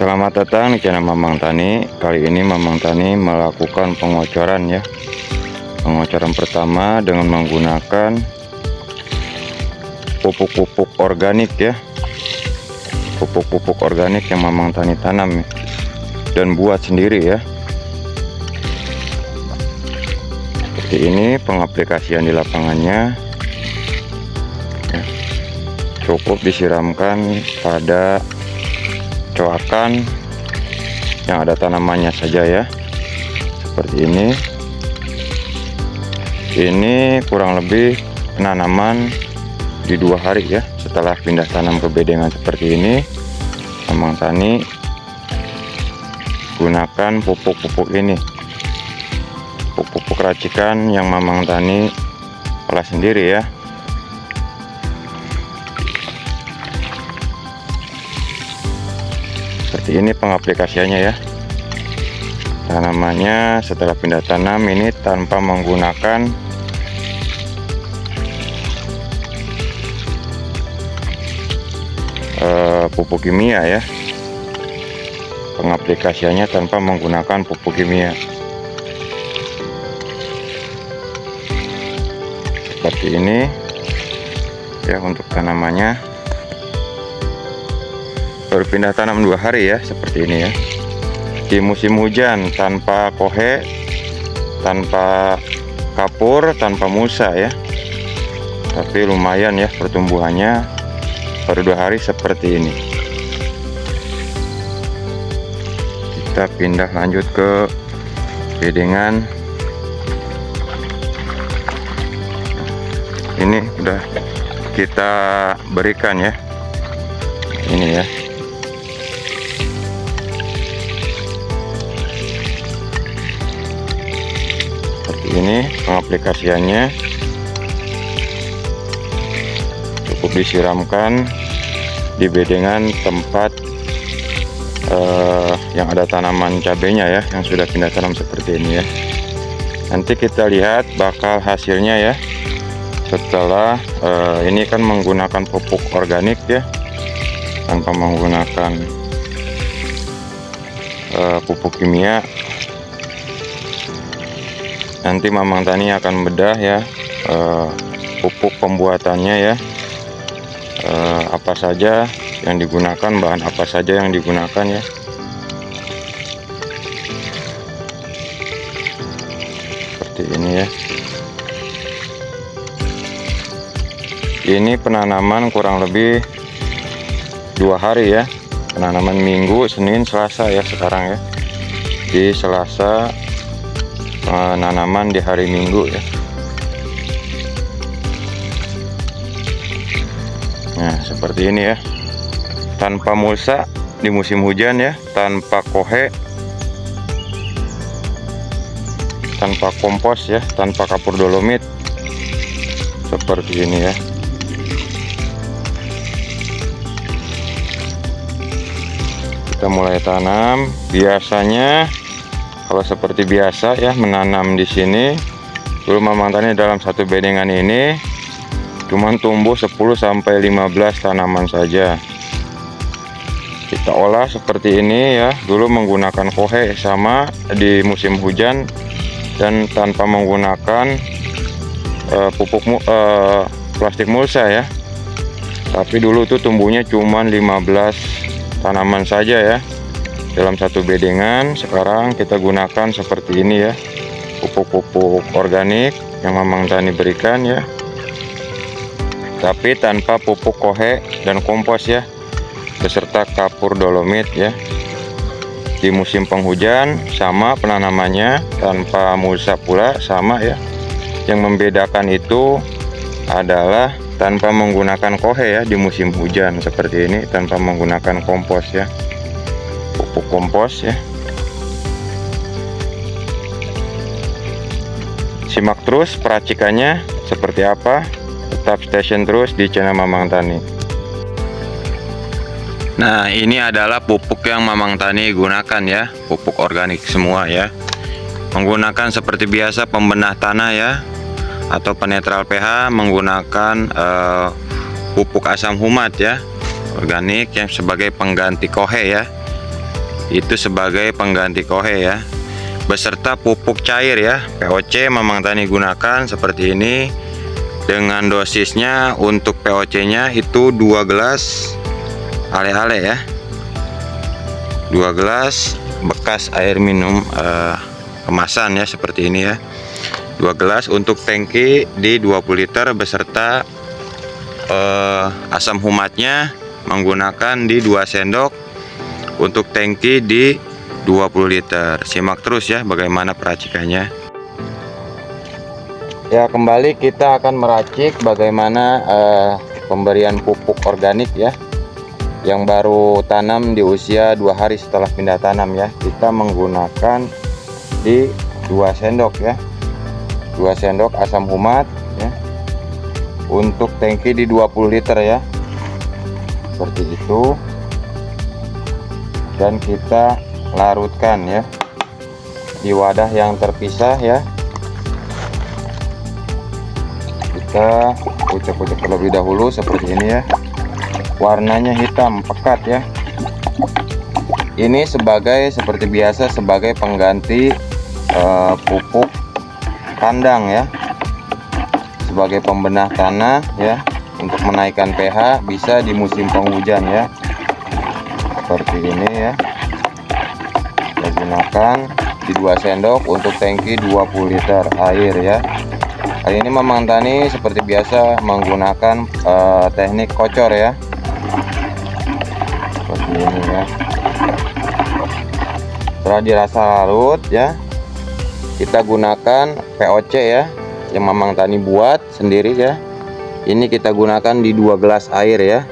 Selamat datang di channel Mamang Tani. Kali ini Mamang Tani melakukan pengocoran ya. Pengocoran pertama dengan menggunakan pupuk-pupuk organik ya. Pupuk-pupuk organik yang Mamang Tani tanam dan buat sendiri ya. Seperti ini pengaplikasian di lapangannya ya. Cukup disiramkan pada coakan yang ada tanamannya saja ya, seperti ini kurang lebih penanaman di 2 hari ya. Setelah pindah tanam ke bedengan seperti ini, Mamang Tani gunakan pupuk-pupuk ini, pupuk racikan yang Mamang Tani olah sendiri ya. Seperti ini pengaplikasiannya ya. Tanamannya setelah pindah tanam ini tanpa menggunakan pupuk kimia ya. Pengaplikasiannya tanpa menggunakan pupuk kimia. Seperti ini ya untuk tanamannya. Berpindah tanam 2 hari ya, seperti ini ya. Di musim hujan tanpa kohe, tanpa kapur, tanpa musa ya. Tapi lumayan ya pertumbuhannya, baru 2 hari seperti ini. Kita pindah lanjut ke bedengan. Ini udah kita berikan ya. Ini ya. Ini pengaplikasiannya, cukup disiramkan di bedengan tempat yang ada tanaman cabenya ya, yang sudah pindah tanam seperti ini ya. Nanti kita lihat bakal hasilnya ya. Setelah ini kan menggunakan pupuk organik ya, tanpa menggunakan pupuk kimia. Nanti Mamang Tani akan bedah ya pupuk pembuatannya ya, apa saja yang digunakan, bahan apa saja yang digunakan ya. Seperti ini ya. Ini penanaman kurang lebih 2 hari ya. Penanaman Minggu, Senin, Selasa ya sekarang ya. Di Selasa penanaman di hari Minggu ya. Nah seperti ini ya, tanpa mulsa di musim hujan ya, tanpa kohe, tanpa kompos ya, tanpa kapur dolomit, seperti ini ya. Kita mulai tanam. Biasanya kalau seperti biasa ya, menanam di sini dulu Mamang Tani dalam satu bedengan ini cuman tumbuh 10-15 tanaman saja. Kita olah seperti ini ya, dulu menggunakan kohe sama di musim hujan dan tanpa menggunakan pupuk plastik mulsa ya. Tapi dulu tuh tumbuhnya cuman 15 tanaman saja ya dalam satu bedengan. Sekarang kita gunakan seperti ini ya, pupuk-pupuk organik yang Mamang Tani berikan ya, tapi tanpa pupuk kohe dan kompos ya, beserta kapur dolomit ya. Di musim penghujan sama penanamannya, tanpa mulsa pula sama ya. Yang membedakan itu adalah tanpa menggunakan kohe ya di musim hujan seperti ini, tanpa menggunakan kompos ya, pupuk kompos ya. Simak terus peracikannya seperti apa. Tetap station terus di channel Mamang Tani. Nah ini adalah pupuk yang Mamang Tani gunakan ya, pupuk organik semua ya. Menggunakan seperti biasa pembenah tanah ya, atau penetral pH, menggunakan pupuk asam humat ya, organik yang sebagai pengganti kohe ya. itu sebagai pengganti kohe ya, beserta pupuk cair ya. POC Mamang Tani gunakan seperti ini dengan dosisnya. Untuk POC nya itu 2 gelas ale-ale ya, 2 gelas bekas air minum kemasan ya, seperti ini ya, 2 gelas. Untuk tangki di 20 liter beserta asam humatnya menggunakan di 2 sendok. Untuk tangki di 20 liter. Simak terus ya bagaimana peracikannya. Ya, kembali kita akan meracik bagaimana pemberian pupuk organik ya, yang baru tanam di usia 2 hari setelah pindah tanam ya. Kita menggunakan di 2 sendok ya, 2 sendok asam humat ya. Untuk tangki di 20 liter ya, seperti itu. Dan kita larutkan ya di wadah yang terpisah ya. Kita ucek-ucek terlebih dahulu seperti ini ya. Warnanya hitam pekat ya. Ini seperti biasa sebagai pengganti pupuk kandang ya, sebagai pembenah tanah ya, untuk menaikkan pH bisa di musim penghujan ya, seperti ini ya. Kita gunakan di 2 sendok untuk tangki 20 liter air ya. Kali ini Mamang Tani seperti biasa menggunakan teknik kocor ya, seperti ini ya. Setelah dirasa larut ya, kita gunakan POC ya, yang Mamang Tani buat sendiri ya. Ini kita gunakan di 2 gelas air ya.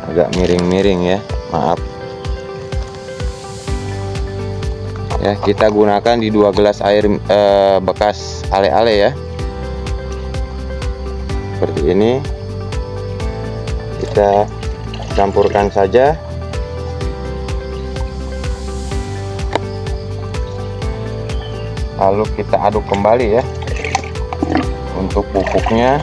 Agak miring-miring ya, maaf ya. Kita gunakan di 2 gelas air bekas ale-ale ya, seperti ini. Kita campurkan saja. Lalu kita aduk kembali ya untuk pupuknya.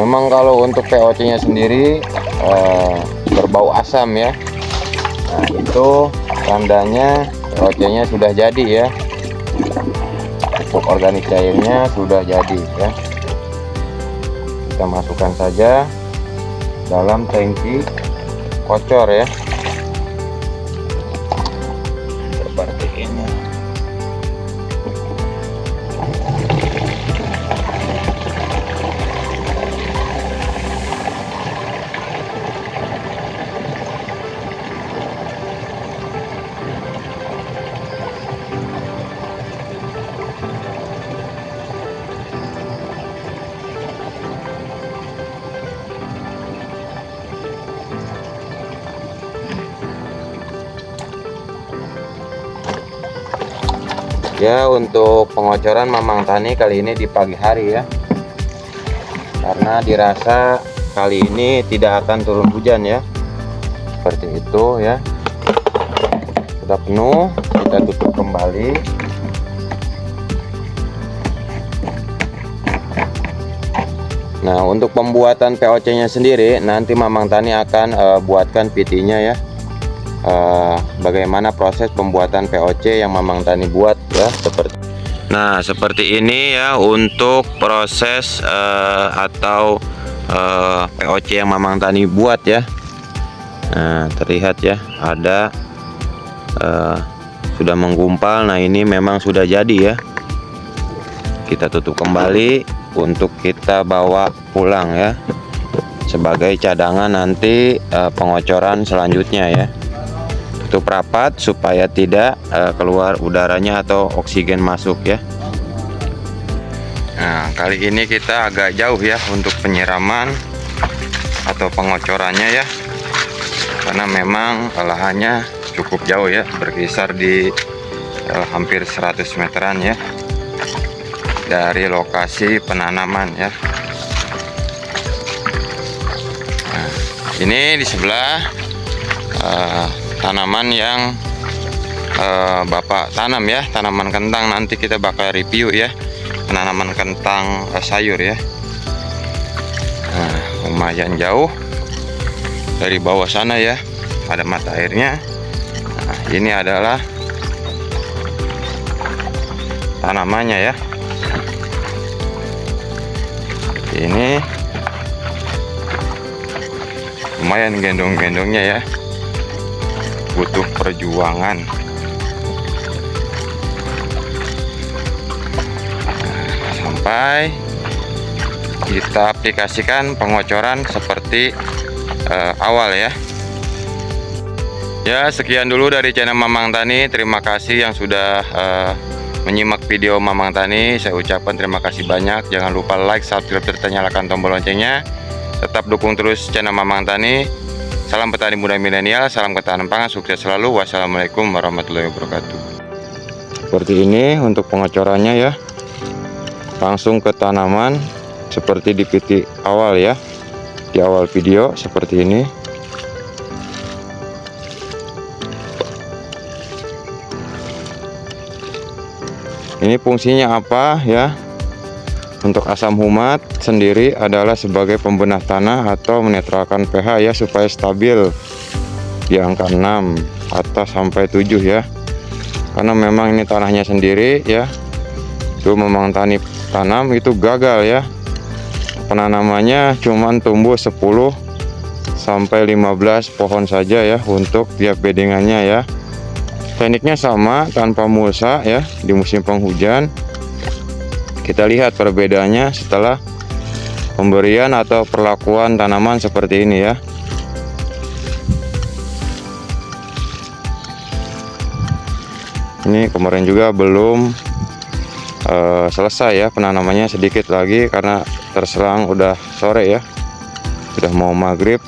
Memang kalau untuk POC nya sendiri berbau asam ya. Nah, itu tandanya POC nya sudah jadi ya, pupuk organik cairnya sudah jadi ya. Kita masukkan saja dalam tangki kocor ya, seperti ini. Ya, untuk pengocoran Mamang Tani kali ini di pagi hari ya, karena dirasa kali ini tidak akan turun hujan ya, seperti itu ya. Sudah penuh, kita tutup kembali. Nah, untuk pembuatan POC nya sendiri nanti Mamang Tani akan buatkan PT-nya ya. Bagaimana proses pembuatan POC yang Mamang Tani buat ya, seperti ini ya untuk proses atau POC yang Mamang Tani buat ya. Nah, terlihat ya, ada sudah menggumpal. Nah, ini memang sudah jadi ya. Kita tutup kembali untuk kita bawa pulang ya, sebagai cadangan nanti pengocoran selanjutnya ya. Tutup rapat supaya tidak keluar udaranya atau oksigen masuk ya. Nah, kali ini kita agak jauh ya untuk penyiraman atau pengocorannya ya, karena memang lahannya cukup jauh ya, berkisar di hampir 100 meteran ya dari lokasi penanaman ya. Nah, ini di sebelah tanaman yang Bapak tanam ya, tanaman kentang. Nanti kita bakal review ya, penanaman kentang sayur ya. Nah, lumayan jauh dari bawah sana ya, ada mata airnya. Nah, ini adalah tanamannya ya. Ini lumayan gendong-gendongnya ya, butuh perjuangan. Sampai kita aplikasikan pengocoran seperti awal ya. Ya, sekian dulu dari channel Mamang Tani. Terima kasih yang sudah menyimak video Mamang Tani. Saya ucapkan terima kasih banyak. Jangan lupa like, subscribe, serta nyalakan tombol loncengnya. Tetap dukung terus channel Mamang Tani. Salam petani muda milenial, salam ketahanan pangan, sukses selalu. Wassalamualaikum warahmatullahi wabarakatuh. Seperti ini untuk pengocorannya ya. Langsung ke tanaman seperti di titik awal ya, di awal video seperti ini. Ini fungsinya apa ya? Untuk asam humat sendiri adalah sebagai pembenah tanah atau menetralkan pH ya, supaya stabil di angka 6 atau sampai 7 ya. Karena memang ini tanahnya sendiri ya. Dulu Mamang Tani tanam itu gagal ya. Penanamannya cuman tumbuh 10 sampai 15 pohon saja ya untuk tiap bedengannya ya. Tekniknya sama, tanpa mulsa ya di musim penghujan. Kita lihat perbedaannya setelah pemberian atau perlakuan tanaman seperti ini ya. Ini kemarin juga belum selesai ya penanamannya, sedikit lagi karena terserang udah sore ya, sudah mau maghrib,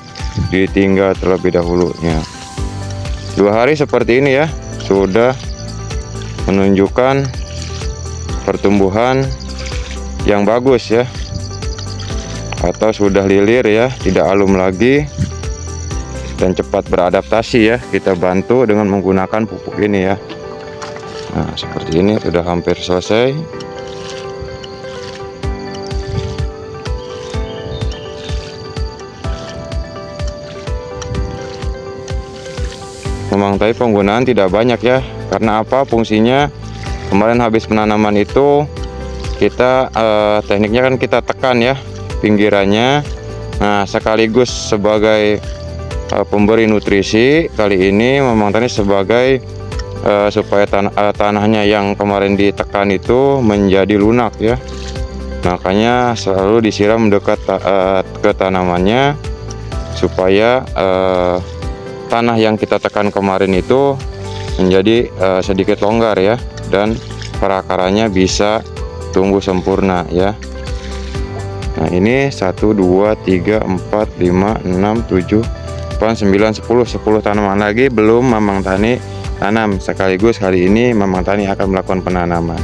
ditinggal terlebih dahulunya. 2 hari seperti ini ya, sudah menunjukkan pertumbuhan yang bagus ya, atau sudah lilir ya, tidak alum lagi dan cepat beradaptasi ya. Kita bantu dengan menggunakan pupuk ini ya. Nah, seperti ini sudah hampir selesai. Memang tapi penggunaan tidak banyak ya. Karena apa? Fungsinya kemarin habis penanaman itu kita tekniknya kan kita tekan ya pinggirannya. Nah, sekaligus sebagai pemberi nutrisi, kali ini Mamang Tani sebagai supaya tanahnya yang kemarin ditekan itu menjadi lunak ya. Makanya selalu disiram dekat ke tanamannya supaya tanah yang kita tekan kemarin itu menjadi sedikit longgar ya, dan perakarannya bisa tumbuh sempurna ya. Nah, ini 1 2 3 4 5 6 7 8 9 10 tanaman lagi belum Mamang Tani tanam. Sekaligus kali ini Mamang Tani akan melakukan penanaman.